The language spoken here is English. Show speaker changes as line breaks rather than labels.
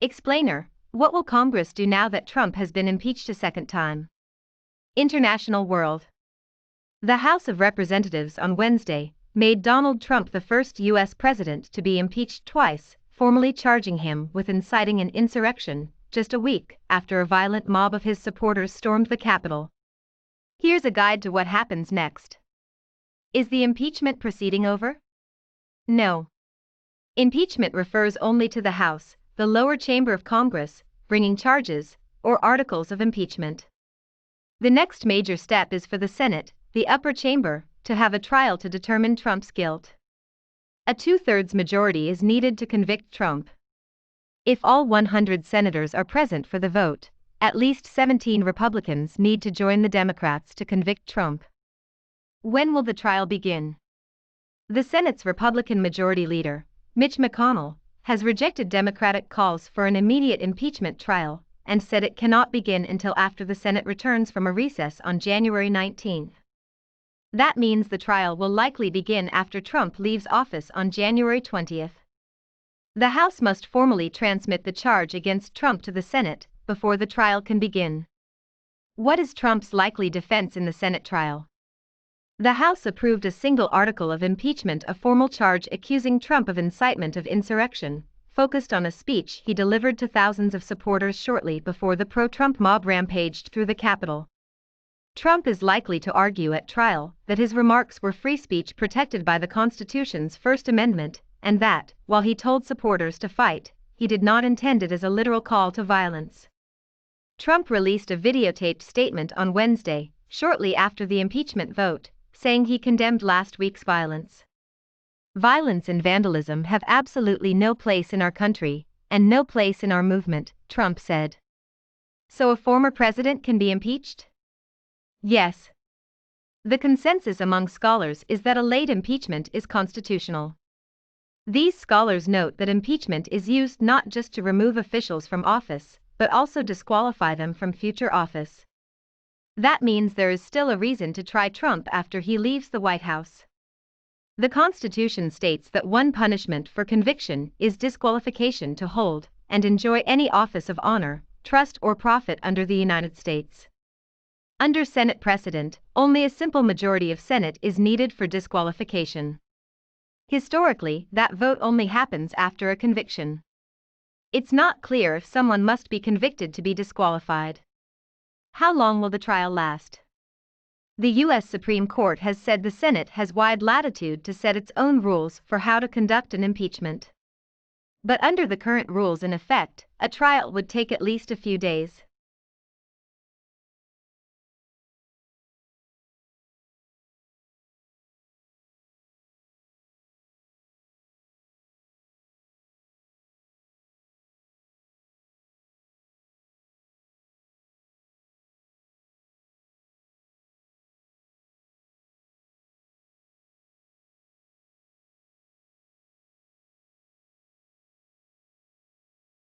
Explainer: what will Congress do now that Trump has been impeached a second time? International world. The House of Representatives on Wednesday made Donald Trump the first U.S. president to be impeached twice, formally charging him with inciting an insurrection, just a week after a violent mob of his supporters stormed the Capitol. Here's a guide to what happens next. Is the impeachment proceeding over? No. Impeachment refers only to the House, the lower chamber of Congress, bringing charges, or articles of impeachment. The next major step is for the Senate, the upper chamber, to have a trial to determine Trump's guilt. A two-thirds majority is needed to convict Trump. If all 100 senators are present for the vote, at least 17 Republicans need to join the Democrats to convict Trump. When will the trial begin? The Senate's Republican Majority Leader, Mitch McConnell, has rejected Democratic calls for an immediate impeachment trial and said it cannot begin until after the Senate returns from a recess on January 19. That means the trial will likely begin after Trump leaves office on January 20. The House must formally transmit the charge against Trump to the Senate before the trial can begin. What is Trump's likely defense in the Senate trial? The House approved a single article of impeachment, a formal charge accusing Trump of incitement of insurrection, focused on a speech he delivered to thousands of supporters shortly before the pro-Trump mob rampaged through the Capitol. Trump is likely to argue at trial that his remarks were free speech protected by the Constitution's First Amendment, and that, while he told supporters to fight, he did not intend it as a literal call to violence. Trump released a videotaped statement on Wednesday, shortly after the impeachment vote, saying he condemned last week's violence. "Violence and vandalism have absolutely no place in our country, and no place in our movement," Trump said. So a former president can be impeached? Yes. The consensus among scholars is that a late impeachment is constitutional. These scholars note that impeachment is used not just to remove officials from office, but also disqualify them from future office. That means there is still a reason to try Trump after he leaves the White House. The Constitution states that one punishment for conviction is disqualification to hold and enjoy any office of honor, trust, or profit under the United States. Under Senate precedent, only a simple majority of Senate is needed for disqualification. Historically, that vote only happens after a conviction. It's not clear if someone must be convicted to be disqualified. How long will the trial last? The U.S. Supreme Court has said the Senate has wide latitude to set its own rules for how to conduct an impeachment. But under the current rules in effect, a trial would take at least a few days.